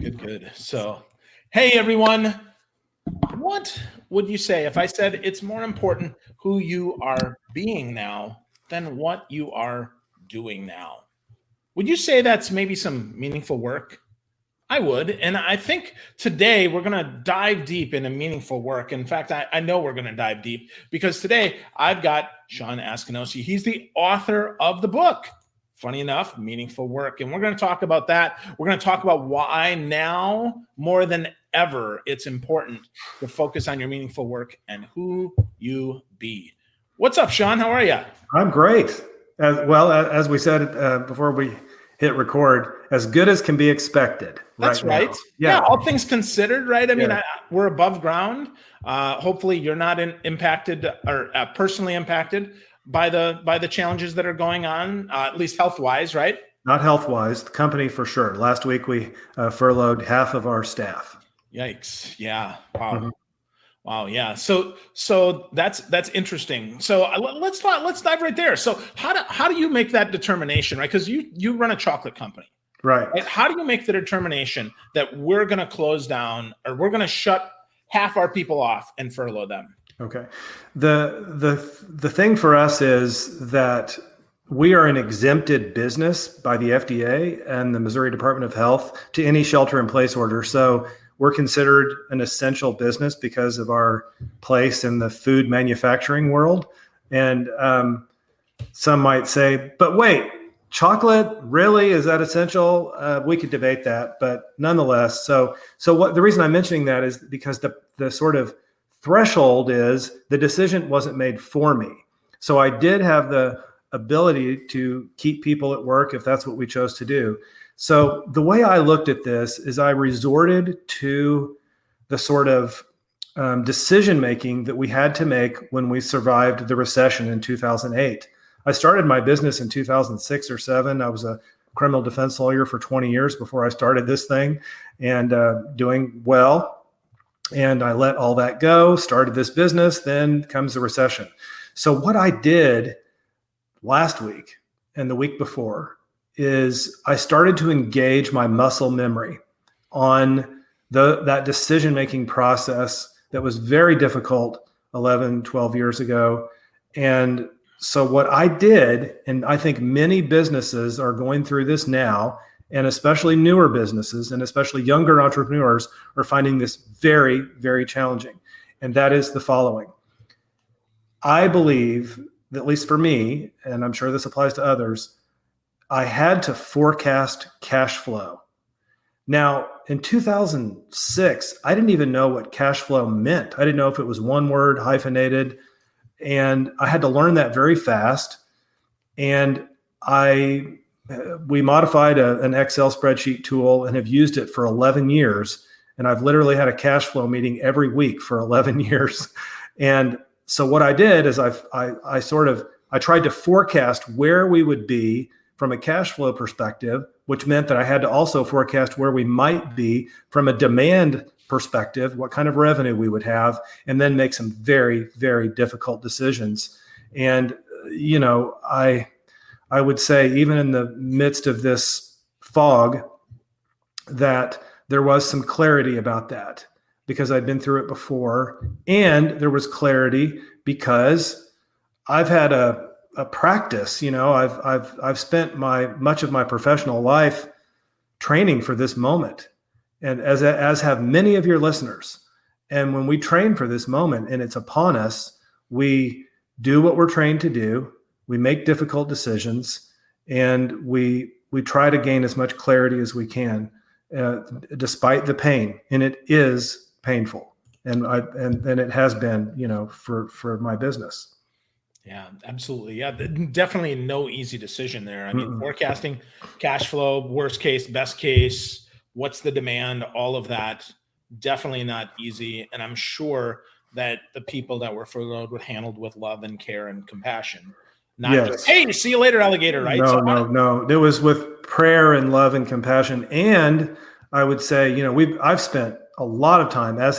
Good. So, hey everyone, what would you say if I said it's more important who you are being now than what you are doing now? Would you say that's maybe some meaningful work? I would. And I think today we're going to dive deep into meaningful work. In fact, I know we're going to dive deep because today I've got Shawn Askinosie. He's the author of the book, funny enough, Meaningful Work. And we're going to talk about that. We're going to talk about why now more than ever it's important to focus on your meaningful work and who you be. What's up, Shawn? How are you? I'm great. As we said before we hit record, as good as can be expected. That's right. Yeah, all things considered, right? I mean, we're above ground. Hopefully, you're not impacted or personally impacted by the challenges that are going on, at least health-wise, right? Not health-wise, the company for sure. Last week, we furloughed half of our staff. Yikes! Yeah. Wow. Mm-hmm. Wow. Yeah. So that's interesting. So let's dive right there. So how do you make that determination, right? Because you run a chocolate company, right? How do you make the determination that we're going to close down or we're going to shut half our people off and furlough them? Okay. The thing for us is that we are an exempted business by the FDA and the Missouri Department of Health to any shelter-in-place order. So we're considered an essential business because of our place in the food manufacturing world. And some might say, but wait, chocolate, really? Is that essential? We could debate that, but nonetheless. So what the reason I'm mentioning that is because the sort of threshold is the decision wasn't made for me. So I did have the ability to keep people at work if that's what we chose to do. So the way I looked at this is I resorted to the sort of decision-making that we had to make when we survived the recession in 2008. I started my business in 2006 or 7. I was a criminal defense lawyer for 20 years before I started this thing and doing well. And I let all that go, started this business, then comes the recession. So what I did last week and the week before is I started to engage my muscle memory on that decision-making process that was very difficult 11, 12 years ago. And so what I did, and I think many businesses are going through this now, and especially newer businesses and especially younger entrepreneurs are finding this very, very challenging. And that is the following. I believe, at least for me, and I'm sure this applies to others, I had to forecast cash flow. Now, in 2006, I didn't even know what cash flow meant. I didn't know if it was one word, hyphenated, and I had to learn that very fast. And we modified an Excel spreadsheet tool and have used it for 11 years. And I've literally had a cash flow meeting every week for 11 years. And so what I did is I tried to forecast where we would be from a cash flow perspective, which meant that I had to also forecast where we might be from a demand perspective, what kind of revenue we would have, and then make some very, very difficult decisions. And, I would say even in the midst of this fog that there was some clarity about that because I'd been through it before. And there was clarity because I've had a practice, I've spent much of my professional life training for this moment, and as have many of your listeners. And when we train for this moment and it's upon us, we do what we're trained to do. We make difficult decisions, and we try to gain as much clarity as we can, despite the pain. And it is painful, and it has been, for my business. Yeah, absolutely. Yeah, definitely no easy decision there. I mean, forecasting cash flow, worst case, best case, what's the demand, all of that, definitely not easy. And I'm sure that the people that were furloughed were handled with love and care and compassion. Not just, hey, see you later, alligator, right? No. It was with prayer and love and compassion. And I would say, I've spent a lot of time, as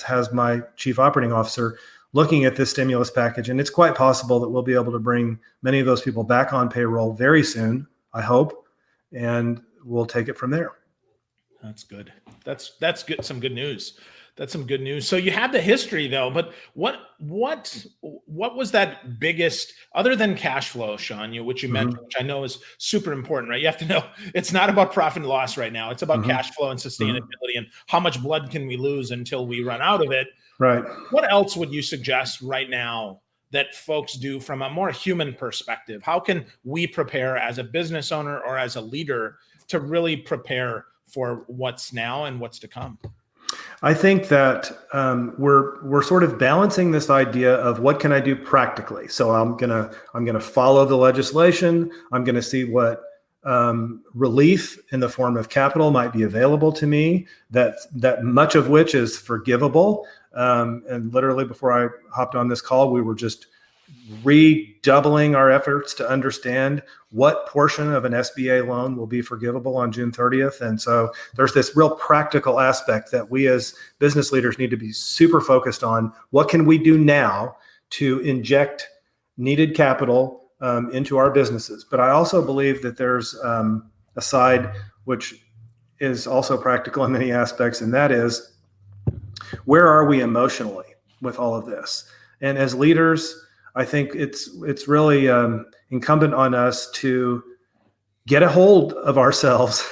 has my chief operating officer, looking at this stimulus package. And it's quite possible that we'll be able to bring many of those people back on payroll very soon, I hope. And we'll take it from there. That's good. That's good. Some good news. That's some good news. So you had the history though, but what was that biggest other than cash flow, Shawn, which you mentioned, which I know is super important, right? You have to know it's not about profit and loss right now. It's about cash flow and sustainability and how much blood can we lose until we run out of it. Right. What else would you suggest right now that folks do from a more human perspective? How can we prepare as a business owner or as a leader to really prepare for what's now and what's to come? I think that we're sort of balancing this idea of what can I do practically. So I'm gonna follow the legislation. I'm gonna see what relief in the form of capital might be available to me. That much of which is forgivable. And literally before I hopped on this call, we were just redoubling our efforts to understand what portion of an SBA loan will be forgivable on June 30th. And so there's this real practical aspect that we as business leaders need to be super focused on. What can we do now to inject needed capital into our businesses? But I also believe that there's a side which is also practical in many aspects, and that is, where are we emotionally with all of this? And as leaders, I think it's really incumbent on us to get a hold of ourselves,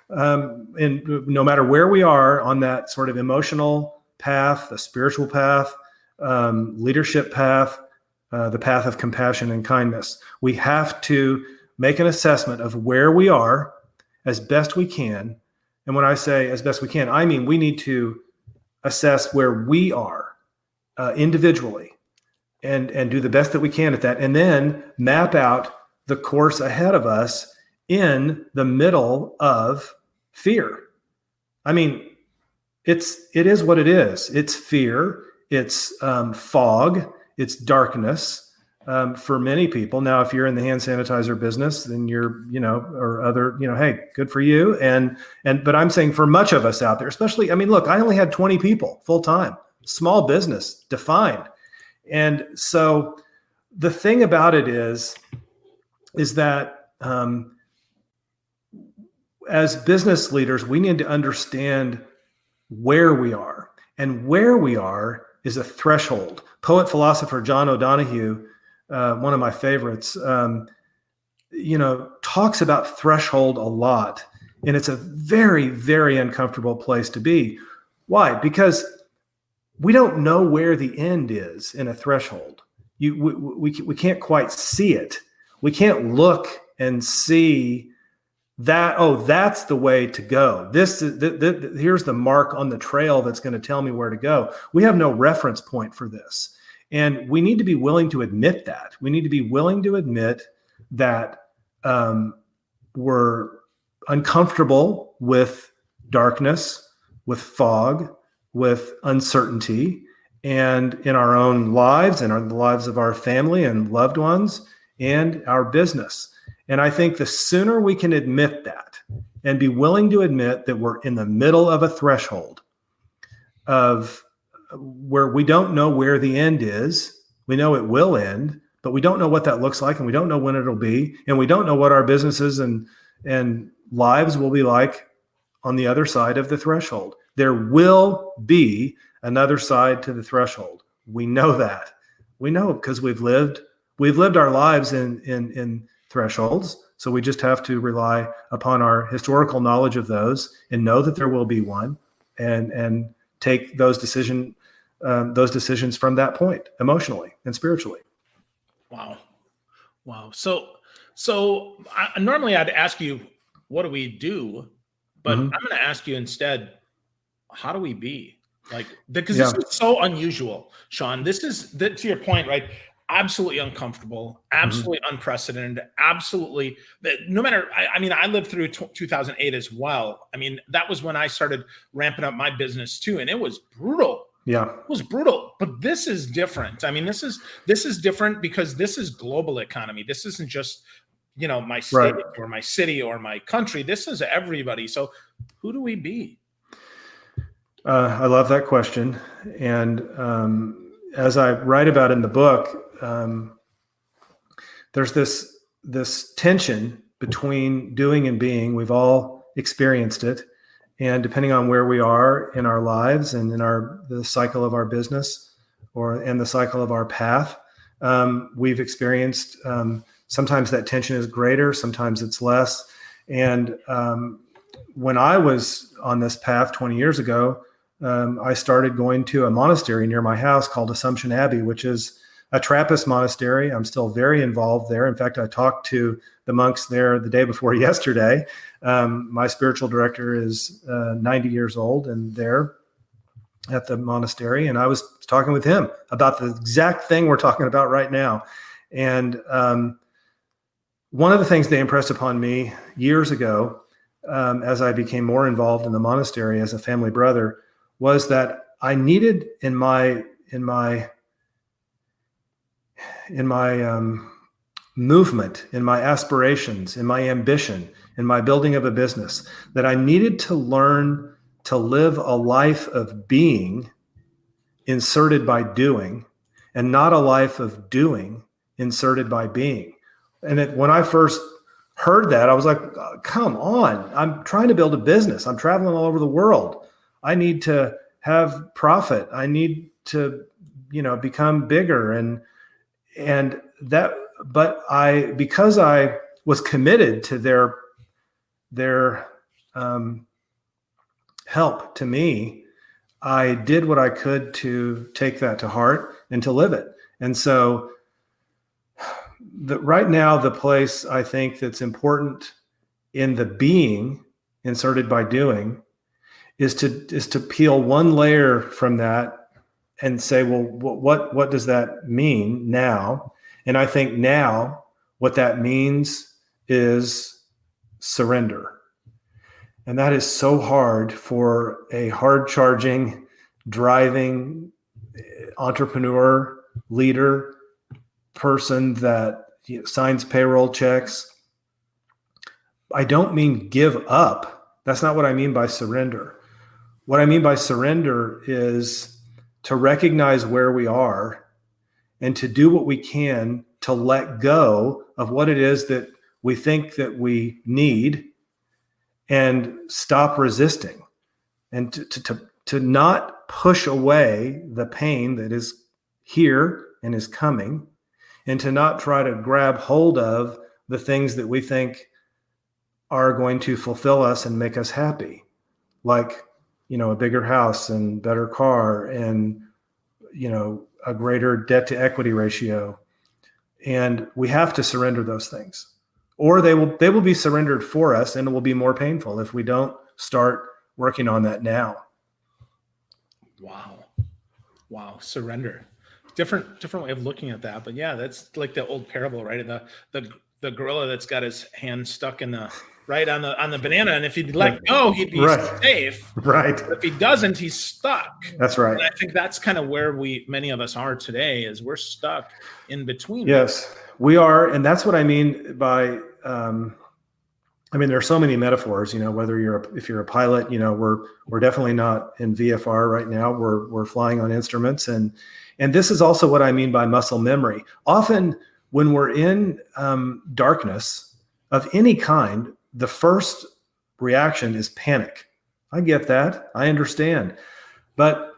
and no matter where we are on that sort of emotional path, the spiritual path, leadership path, the path of compassion and kindness, we have to make an assessment of where we are as best we can. And when I say as best we can, I mean we need to assess where we are individually. And do the best that we can at that, and then map out the course ahead of us in the middle of fear. I mean, it is what it is. It's fear. It's fog. It's darkness for many people. Now, if you're in the hand sanitizer business, then you're, or other, hey, good for you. But I'm saying for much of us out there, especially, I mean, look, I only had 20 people full time, small business, defined. And so the thing about it is that as business leaders, we need to understand where we are. And where we are is a threshold. Poet philosopher John O'Donohue, one of my favorites, talks about threshold a lot. And it's a very, very uncomfortable place to be. Why? Because we don't know where the end is in a threshold. We can't quite see it. We can't look and see that, that's the way to go. Here's the mark on the trail that's going to tell me where to go. We have no reference point for this. And we need to be willing to admit that. We need to be willing to admit that we're uncomfortable with darkness, with fog, with uncertainty, and in our own lives and in the lives of our family and loved ones and our business. And I think the sooner we can admit that and be willing to admit that we're in the middle of a threshold of where we don't know where the end is, we know it will end, but we don't know what that looks like, and we don't know when it'll be, and we don't know what our businesses and lives will be like on the other side of the threshold. There will be another side to the threshold. We know that. We know because we've lived our lives in thresholds. So we just have to rely upon our historical knowledge of those and know that there will be one, and take those decisions from that point, emotionally and spiritually. Wow. So normally I'd ask you, what do we do? But I'm going to ask you instead, how do we be? Because this is so unusual, Shawn. This is, to your point, right? Absolutely uncomfortable, absolutely unprecedented, absolutely. No matter, I lived through 2008 as well. I mean, that was when I started ramping up my business too, and it was brutal. Yeah, it was brutal. But this is different. I mean, this is different because this is global economy. This isn't just my state or my city or my country. This is everybody. So, who do we be? I love that question. And as I write about in the book, there's this tension between doing and being. We've all experienced it. And depending on where we are in our lives and in the cycle of our business and the cycle of our path, we've experienced sometimes that tension is greater, sometimes it's less. And when I was on this path 20 years ago, I started going to a monastery near my house called Assumption Abbey, which is a Trappist monastery. I'm still very involved there. In fact, I talked to the monks there the day before yesterday. My spiritual director is 90 years old and there at the monastery. And I was talking with him about the exact thing we're talking about right now. And one of the things they impressed upon me years ago, as I became more involved in the monastery as a family brother, was that I needed in my movement, in my aspirations, in my ambition, in my building of a business, that I needed to learn to live a life of being inserted by doing, and not a life of doing inserted by being. And when I first heard that, I was like, come on, I'm trying to build a business. I'm traveling all over the world. I need to have profit. I need to, become bigger and that, but because I was committed to their help to me, I did what I could to take that to heart and to live it. And so right now, the place I think that's important in the being inserted by doing is to peel one layer from that and say, well, what does that mean now? And I think now what that means is surrender. And that is so hard for a hard-charging, driving entrepreneur, leader, person that signs payroll checks. I don't mean give up. That's not what I mean by surrender. What I mean by surrender is to recognize where we are and to do what we can to let go of what it is that we think that we need and stop resisting, and to not push away the pain that is here and is coming, and to not try to grab hold of the things that we think are going to fulfill us and make us happy, like, a bigger house and better car and, a greater debt to equity ratio. And we have to surrender those things, or they will be surrendered for us, and it will be more painful if we don't start working on that now. Wow. Surrender. Different way of looking at that. But yeah, that's like the old parable, right? The gorilla that's got his hand stuck in the on the banana, and if he'd let go, he'd be safe. Right. But if he doesn't, he's stuck. That's right. And I think that's kind of where many of us are today, is we're stuck in between. Yes, we are. And that's what I mean by, there are so many metaphors, whether if you're a pilot, we're definitely not in VFR right now. We're flying on instruments. And this is also what I mean by muscle memory. Often when we're in darkness of any kind, the first reaction is panic. I get that. I understand. But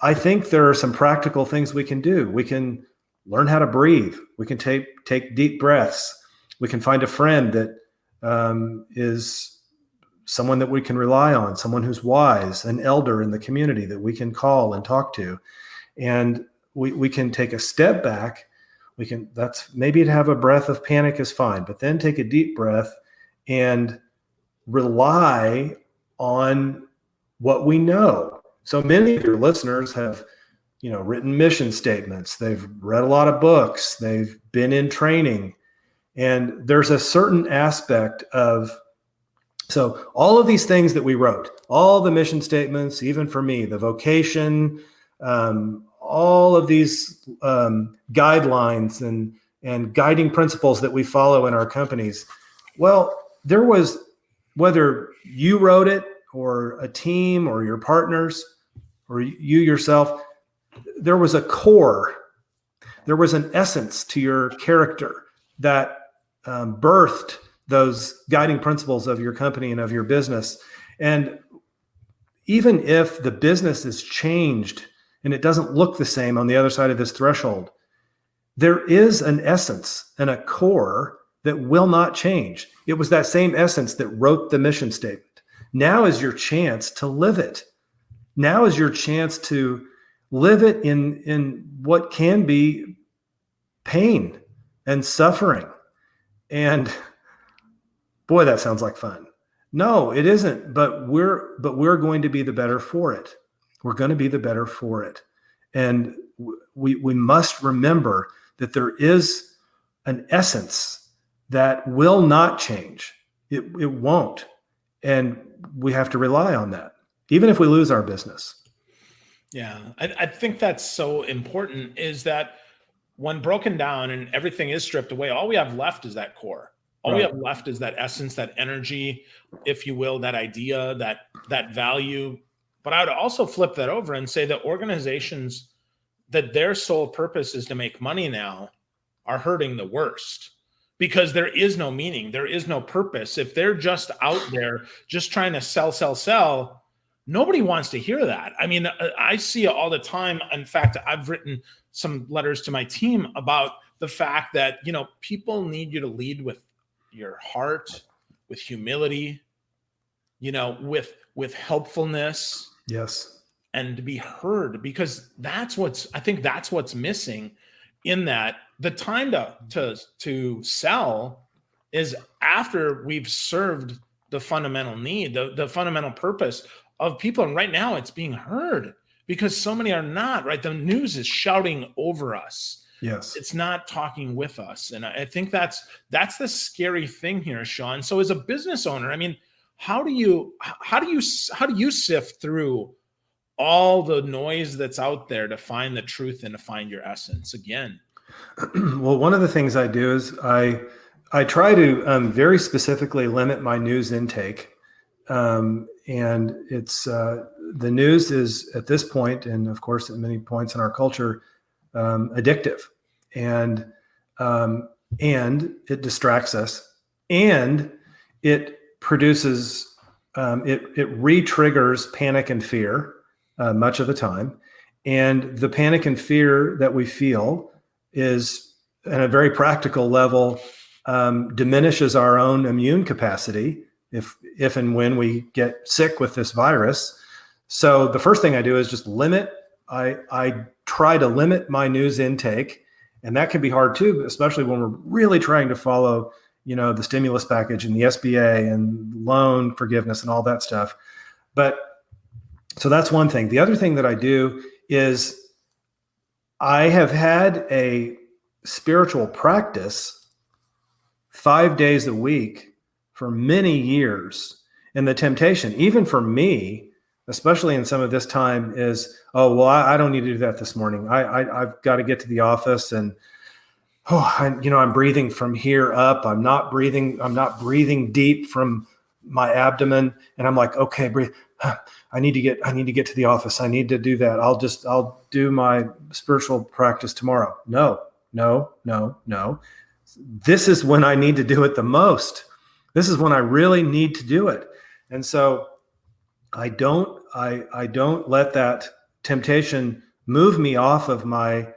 I think there are some practical things we can do. We can learn how to breathe. We can take deep breaths. We can find a friend that is someone that we can rely on, someone who's wise, an elder in the community that we can call and talk to. And we can take a step back. Maybe to have a breath of panic is fine, but then take a deep breath and rely on what we know. So many of your listeners have, written mission statements. They've read a lot of books. They've been in training. And there's a certain aspect of, so all of these things that we wrote, all the mission statements, even for me, the vocation, all of these guidelines and guiding principles that we follow in our companies. Well, there was, whether you wrote it or a team or your partners or you yourself, there was a core, there was an essence to your character that birthed those guiding principles of your company and of your business. And even if the business is changed and it doesn't look the same on the other side of this threshold, there is an essence and a core that will not change. It was that same essence that wrote the mission statement. Now is your chance to live it. Now is your chance to live it in what can be pain and suffering. And boy, that sounds like fun. No, it isn't, but we're going to be the better for it. We're going to be the better for it. And we must remember that there is an essence that will not change. It won't. And we have to rely on that, even if we lose our business. Yeah, I think that's so important, is that when broken down and everything is stripped away, all we have left is that core. All we have left is that essence, that energy, if you will, that idea, that value. But I would also flip that over and say that organizations that their sole purpose is to make money now are hurting the worst, because there is no meaning. There is no purpose. If they're just out there just trying to sell, nobody wants to hear that. I mean, I see it all the time. In fact, I've written some letters to my team about the fact that, people need you to lead with your heart, with humility, with helpfulness. Yes. And to be heard, because I think that's what's missing in that. The time to sell is after we've served the fundamental need, the fundamental purpose of people. And right now it's being heard, because so many are not, right? The news is shouting over us. Yes. It's not talking with us. And I think that's the scary thing here, Shawn. So as a business owner, I mean, how do you sift through all the noise that's out there to find the truth and to find your essence again? Well, one of the things I do is I try to very specifically limit my news intake. And it's the news is at this point, and of course at many points in our culture, addictive, and it distracts us, and it produces, it re-triggers panic and fear much of the time. And the panic and fear that we feel is, at a very practical level, diminishes our own immune capacity if and when we get sick with this virus. So the first thing I do is just limit. I try to limit my news intake, and that can be hard too, especially when we're really trying to follow, the stimulus package and the SBA and loan forgiveness and all that stuff. But so that's one thing. The other thing that I do is I have had a spiritual practice 5 days a week for many years. And the temptation, even for me, especially in some of this time, is, oh, well, I don't need to do that this morning. I've got to get to the office, and I'm breathing from here up. I'm not breathing deep from my abdomen. And I'm like, okay, breathe. I need to get to the office. I need to do that. I'll do my spiritual practice tomorrow. No. This is when I need to do it the most. This is when I really need to do it. And so I don't let that temptation move me off of my,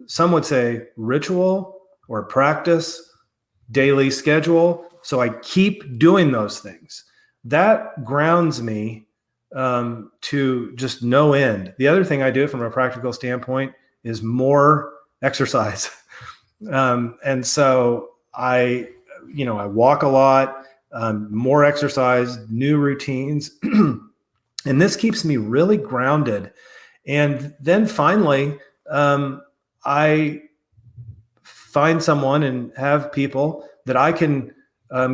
some would say, ritual or practice, daily schedule. So I keep doing those things. That grounds me to just no end. The other thing I do from a practical standpoint is more exercise. And so I walk a lot, more exercise, new routines, and this keeps me really grounded. And then finally, I find someone and have people that I can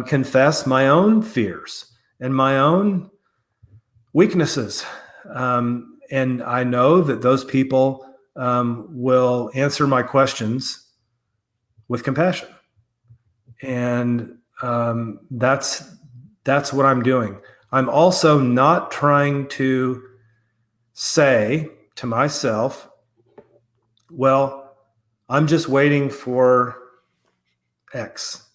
confess my own fears and my own weaknesses. And I know that those people will answer my questions with compassion. And that's what I'm doing. I'm also not trying to say to myself, well, I'm just waiting for X.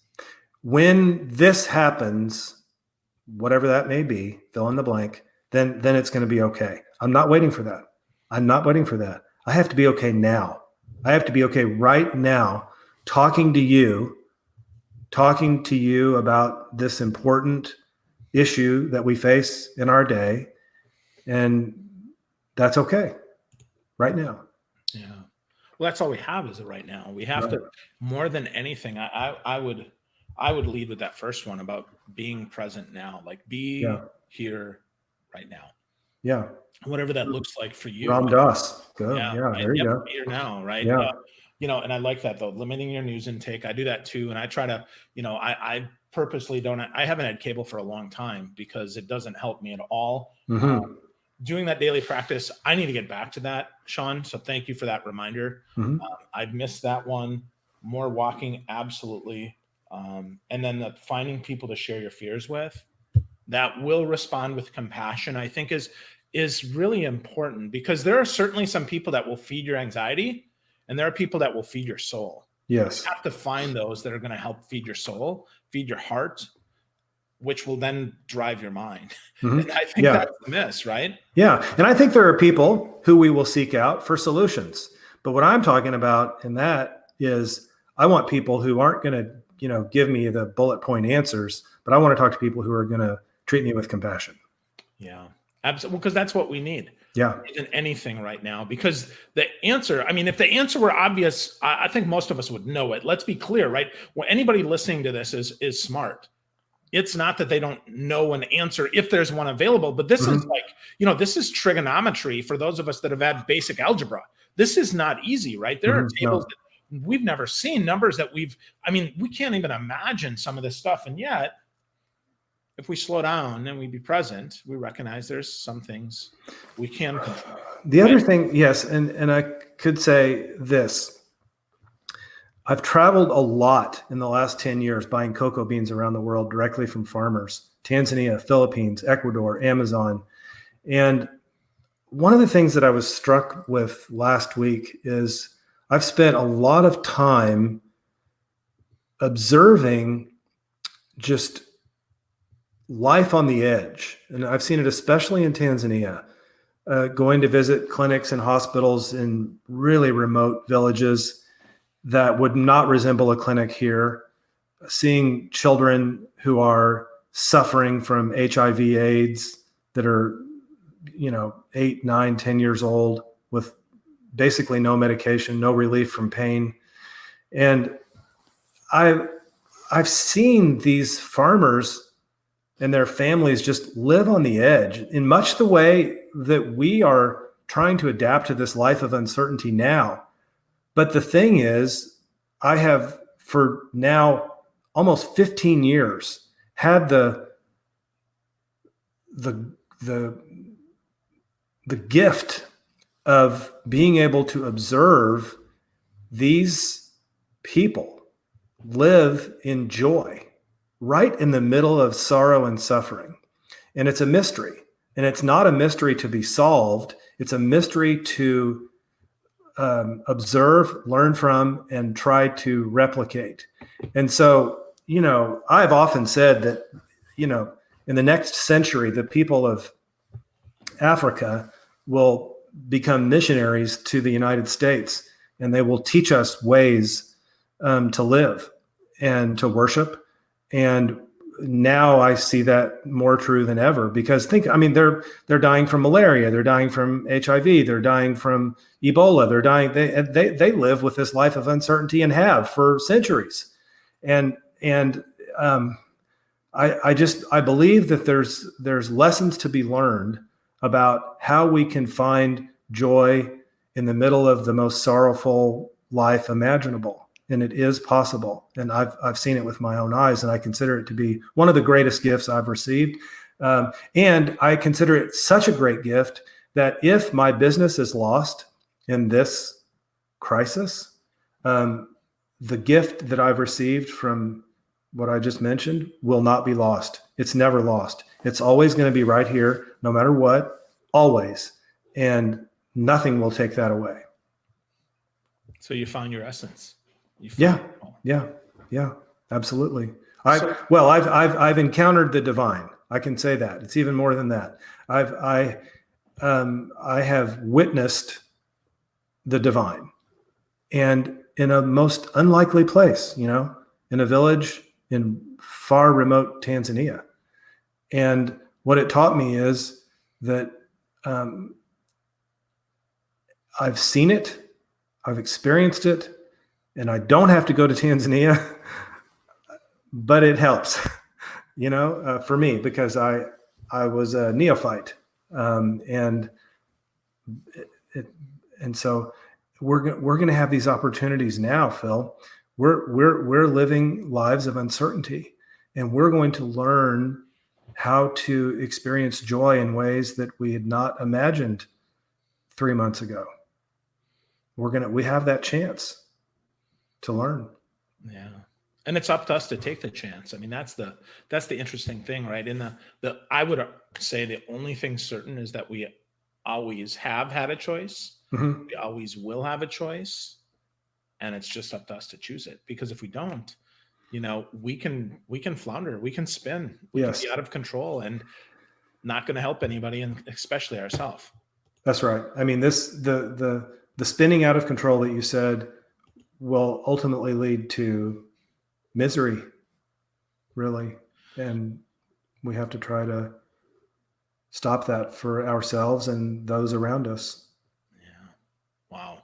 When this happens, whatever that may be, fill in the blank, then it's going to be okay. I'm not waiting for that. I'm not waiting for that. I have to be okay now. I have to be okay right now, talking to you about this important issue that we face in our day. And that's okay right now. Yeah. Well, that's all we have is it right now. We have to, more than anything, I would lead with that first one about being present now, like be here right now. Yeah. Whatever that looks like for you. Ram Dass. Go. Yeah. Right? There you go. Be here now. Right. Yeah. And I like that though, limiting your news intake. I do that too. And I try to, I purposely I haven't had cable for a long time because it doesn't help me at all. Mm-hmm. Doing that daily practice, I need to get back to that, Shawn. So thank you for that reminder. Mm-hmm. I've missed that one. More walking, absolutely. And then finding people to share your fears with that will respond with compassion, I think is really important, because there are certainly some people that will feed your anxiety and there are people that will feed your soul. Yes. You have to find those that are going to help feed your soul, feed your heart, which will then drive your mind. Mm-hmm. And I think that's the miss, right? Yeah. And I think there are people who we will seek out for solutions. But what I'm talking about in that is I want people who aren't going to, give me the bullet point answers, but I want to talk to people who are going to treat me with compassion. Yeah, absolutely. Because that's what we need. Yeah. Than anything right now, because the answer, if the answer were obvious, I think most of us would know it. Let's be clear, right? Well, anybody listening to this is smart. It's not that they don't know an answer if there's one available, but this is like, this is trigonometry for those of us that have had basic algebra. This is not easy, right? There are tables that we've never seen, numbers that we can't even imagine some of this stuff. And yet, if we slow down and we be present, we recognize there's some things we can control. The other thing, yes, and I could say this. I've traveled a lot in the last 10 years buying cocoa beans around the world directly from farmers, Tanzania, Philippines, Ecuador, Amazon. And one of the things that I was struck with last week is I've spent a lot of time observing just life on the edge. And I've seen it especially in Tanzania, going to visit clinics and hospitals in really remote villages that would not resemble a clinic here, seeing children who are suffering from HIV AIDS that are, 8, 9, 10 years old with basically no medication, no relief from pain. And I've seen these farmers and their families just live on the edge in much the way that we are trying to adapt to this life of uncertainty now. But the thing is, I have for now almost 15 years had the gift of being able to observe these people live in joy right in the middle of sorrow and suffering. And it's a mystery. And it's not a mystery to be solved. It's a mystery to observe, learn from, and try to replicate. And so, I've often said that, in the next century, the people of Africa will become missionaries to the United States, and they will teach us ways to live and to worship. And now I see that more true than ever, because they're dying from malaria, they're dying from HIV, they're dying from Ebola, they're dying. They live with this life of uncertainty and have for centuries. And I believe that there's lessons to be learned about how we can find joy in the middle of the most sorrowful life imaginable. And it is possible. And I've seen it with my own eyes, and I consider it to be one of the greatest gifts I've received. And I consider it such a great gift that if my business is lost in this crisis, the gift that I've received from what I just mentioned will not be lost. It's never lost. It's always going to be right here, no matter what, always. And nothing will take that away. So you found your essence. Yeah, absolutely. I've encountered the divine. I can say that. It's even more than that. I have witnessed the divine, and in a most unlikely place, in a village in far remote Tanzania. And what it taught me is that I've seen it, I've experienced it, and I don't have to go to Tanzania, but it helps, for me, because I was a neophyte, and so we're going to have these opportunities now, Phil. We're living lives of uncertainty, and we're going to learn how to experience joy in ways that we had not imagined 3 months ago. We have that chance to learn. Yeah. And it's up to us to take the chance. I mean, that's the interesting thing, right? In I would say the only thing certain is that we always have had a choice. Mm-hmm. We always will have a choice. And it's just up to us to choose it. Because if we don't, we can flounder, we can spin, we can be out of control and not going to help anybody, and especially ourselves. That's right. I mean, the spinning out of control that you said will ultimately lead to misery, really. And we have to try to stop that for ourselves and those around us. Yeah. Wow.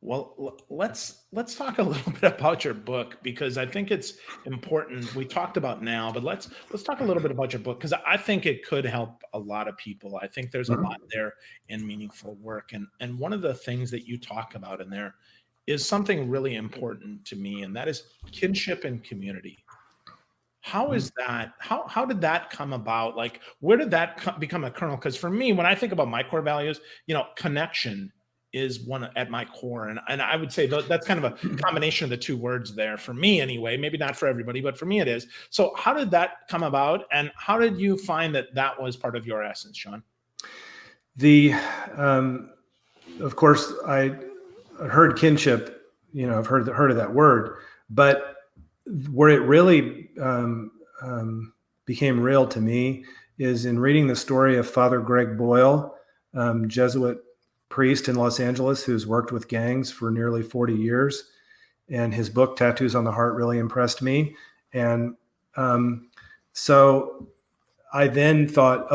Well, let's talk a little bit about your book, because I think it's important. We talked about now, but let's talk a little bit about your book, because I think it could help a lot of people. I think there's a lot there in meaningful work. And one of the things that you talk about in there is something really important to me, and that is kinship and community. How is that? How did that come about? Like, where did that become a kernel? Because for me, when I think about my core values, connection is one at my core. And I would say that's kind of a combination of the two words there for me anyway, maybe not for everybody, but for me it is. So how did that come about? And how did you find that was part of your essence, Shawn? Of course, I heard kinship, I've heard of that word, but where it really became real to me is in reading the story of Father Greg Boyle, Jesuit priest in Los Angeles who's worked with gangs for nearly 40 years. And his book, Tattoos on the Heart, really impressed me. And so I then thought,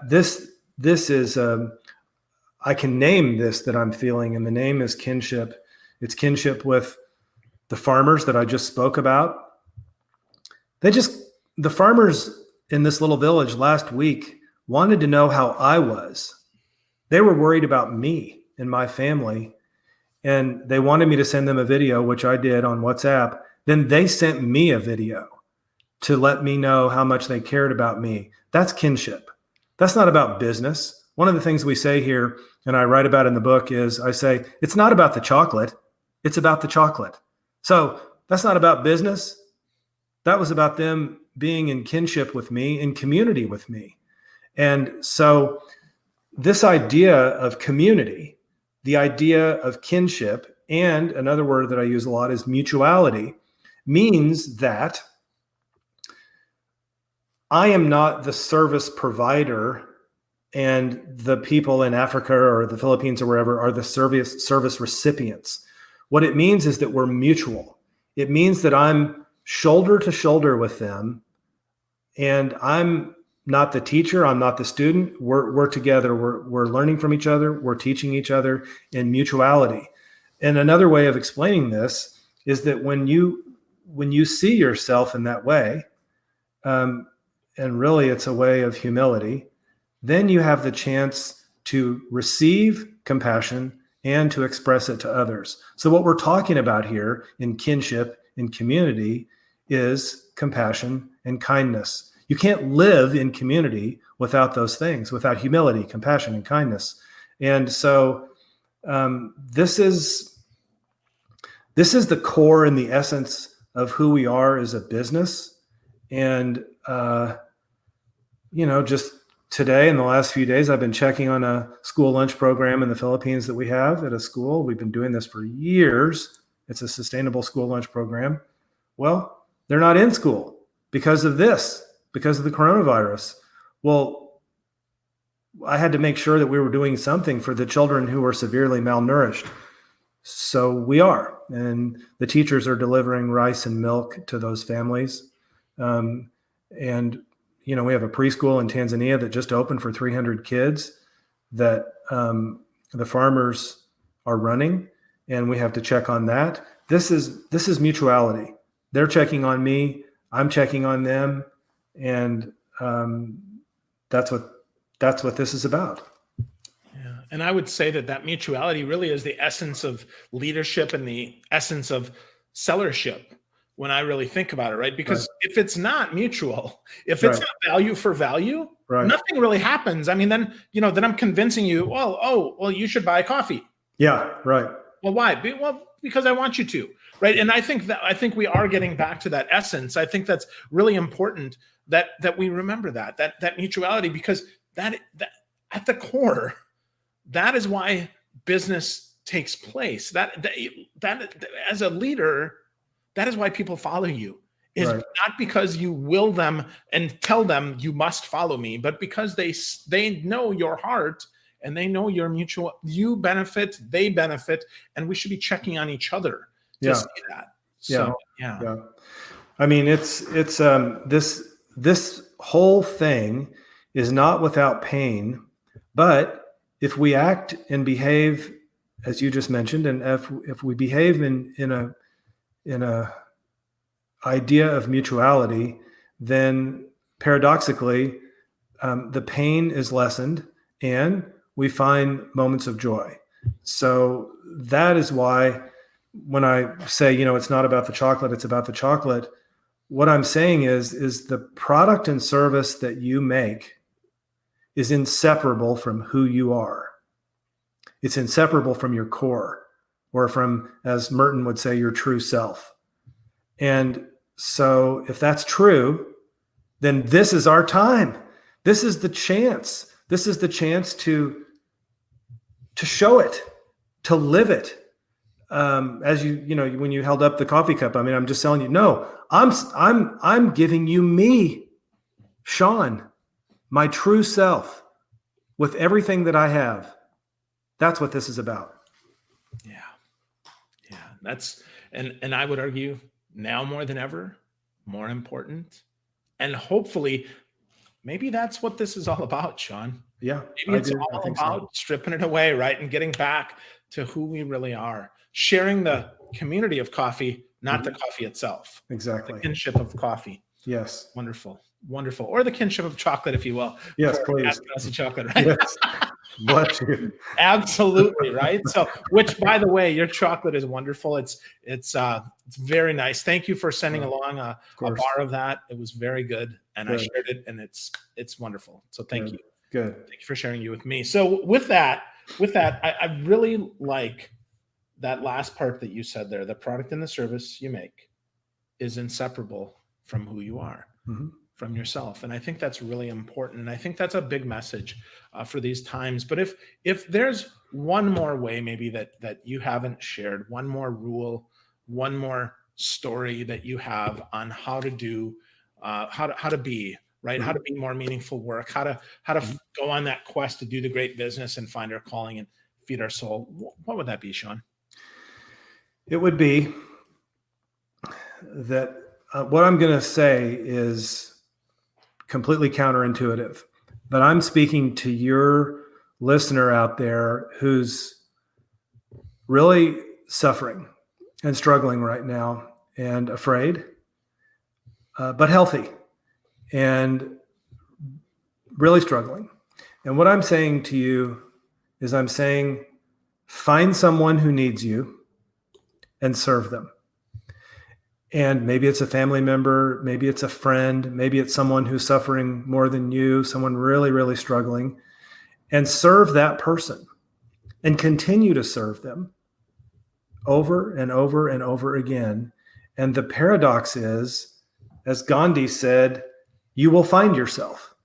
this is, I can name this that I'm feeling, and the name is kinship. It's kinship with the farmers that I just spoke about. The farmers in this little village last week wanted to know how I was. They were worried about me and my family, and they wanted me to send them a video, which I did on WhatsApp. Then they sent me a video to let me know how much they cared about me. That's kinship. That's not about business. One of the things we say here, and I write about in the book, is I say, it's not about the chocolate. It's about the chocolate. So that's not about business. That was about them being in kinship with me, in community with me. And so this idea of community, the idea of kinship, and another word that I use a lot is mutuality, means that I am not the service provider and the people in Africa or the Philippines or wherever are the service recipients. What it means is that we're mutual. It means that I'm shoulder to shoulder with them, and I'm not the teacher, I'm not the student. We're together. We're learning from each other. We're teaching each other in mutuality. And another way of explaining this is that when you see yourself in that way, and really it's a way of humility, then you have the chance to receive compassion and to express it to others. So what we're talking about here in kinship, in community, is compassion and kindness. You can't live in community without those things, without humility, compassion, and kindness. And so this is the core and the essence of who we are as a business. And, just today, in the last few days, I've been checking on a school lunch program in the Philippines that we have at a school. We've been doing this for years. It's a sustainable school lunch program. Well, they're not in school because of this. because of the coronavirus. Well, I had to make sure that we were doing something for the children who were severely malnourished. So we are, and the teachers are delivering rice and milk to those families. And, we have a preschool in Tanzania that just opened for 300 kids that the farmers are running, and we have to check on that. This is mutuality. They're checking on me, I'm checking on them, and that's what this is about. Yeah. And I would say that mutuality really is the essence of leadership and the essence of sellership when I really think about it, right? Because if it's not mutual, if it's not value for value, nothing really happens. I mean, then I'm convincing you, well, you should buy coffee. Yeah, right. Well, why? Well, because I want you to, right? And I think we are getting back to that essence. I think that's really important that we remember that mutuality, because that at the core, that is why business takes place. That as a leader, that is why people follow you. Is not because you will them and tell them you must follow me, but because they know your heart and they know your mutual. You benefit, they benefit, and we should be checking on each other to see that. So, yeah. I mean, it's this whole thing is not without pain, but if we act and behave as you just mentioned, and if we behave in a idea of mutuality, then paradoxically the pain is lessened and we find moments of joy. So that is why when I say, it's not about the chocolate, it's about the chocolate, what I'm saying is the product and service that you make is inseparable from who you are. It's inseparable from your core, or from, as Merton would say, your true self. And so if that's true, then this is our time. This is the chance. This is the chance to show it, to live it. As when you held up the coffee cup, I mean, I'm just telling you, no, I'm giving you me, Shawn, my true self, with everything that I have. That's what this is about. Yeah. That's, and I would argue now more than ever, more important. And hopefully maybe that's what this is all about, Shawn. Yeah. Maybe it's all about stripping it away, right? And getting back to who we really are. Sharing the community of coffee, not the coffee itself. Exactly. The kinship of coffee. Yes. Wonderful. Or the kinship of chocolate, if you will. Yes, please. Askinosie chocolate, right? Yes. Bless you. Absolutely, right? So, which, by the way, your chocolate is wonderful. It's very nice. Thank you for sending along a bar of that. It was very good, and I shared it, and it's wonderful. So thank you. Good. Thank you for sharing you with me. So with that, I really like that last part that you said there. The product and the service you make is inseparable from who you are, from yourself. And I think that's really important. And I think that's a big message for these times. But if there's one more way maybe that you haven't shared, one more rule, one more story that you have on how to do, how to be, right? How to be more meaningful work, how to go on that quest to do the great business and find our calling and feed our soul. What would that be, Shawn? It would be that what I'm going to say is completely counterintuitive, but I'm speaking to your listener out there who's really suffering and struggling right now and afraid, but healthy and really struggling. And what I'm saying to you is I'm saying, find someone who needs you and serve them. And maybe it's a family member, maybe it's a friend, maybe it's someone who's suffering more than you, someone really, really struggling, and serve that person and continue to serve them over and over and over again. And the paradox is, as Gandhi said, you will find yourself.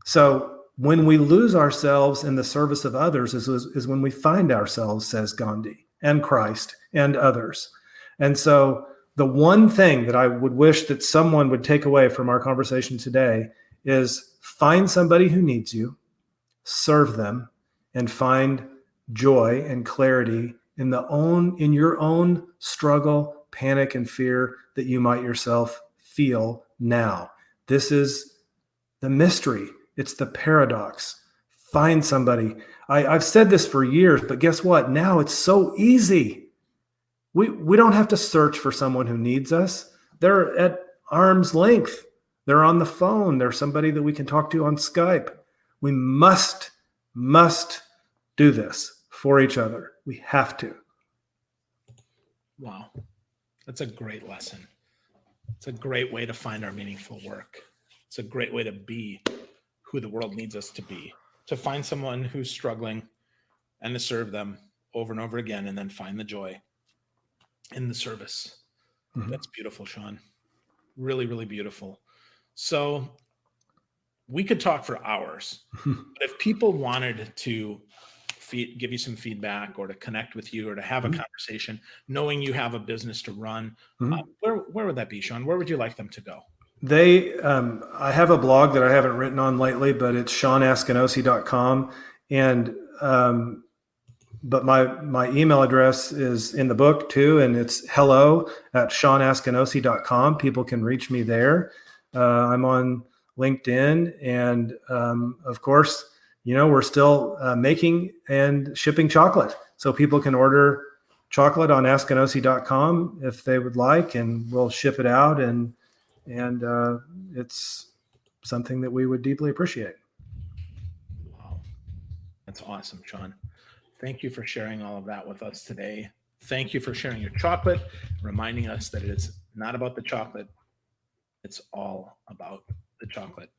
So when we lose ourselves in the service of others is when we find ourselves, says Gandhi and Christ and others. And so the one thing that I would wish that someone would take away from our conversation today is find somebody who needs you, serve them, and find joy and clarity in your own struggle, panic, and fear that you might yourself feel now. This is the mystery. It's the paradox. Find somebody. I've said this for years, but guess what? Now it's so easy. We don't have to search for someone who needs us. They're at arm's length. They're on the phone. They're somebody that we can talk to on Skype. We must do this for each other. We have to. Wow. That's a great lesson. It's a great way to find our meaningful work. It's a great way to be who the world needs us to be, to find someone who's struggling and to serve them over and over again, and then find the joy in the service. Mm-hmm. That's beautiful, Shawn. Really, really beautiful. So we could talk for hours, but if people wanted to give you some feedback or to connect with you or to have a conversation, knowing you have a business to run, where would that be, Shawn? Where would you like them to go? I have a blog that I haven't written on lately, but it's ShawnAskinosie.com. And, but my email address is in the book too. And it's hello@ShawnAskinosie.com. People can reach me there. I'm on LinkedIn. And, of course, we're still making and shipping chocolate. So people can order chocolate on Askinosie.com if they would like, and we'll ship it out. And it's something that we would deeply appreciate. Wow. That's awesome, Shawn. Thank you for sharing all of that with us today. Thank you for sharing your chocolate, reminding us that it is not about the chocolate. It's all about the chocolate.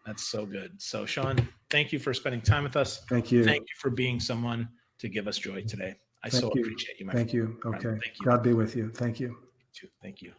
That's so good. So, Shawn, thank you for spending time with us. Thank you. Thank you for being someone to give us joy today. I so appreciate you, my friend. Thank you. Okay. Thank you. God be with you. Thank you. Thank you.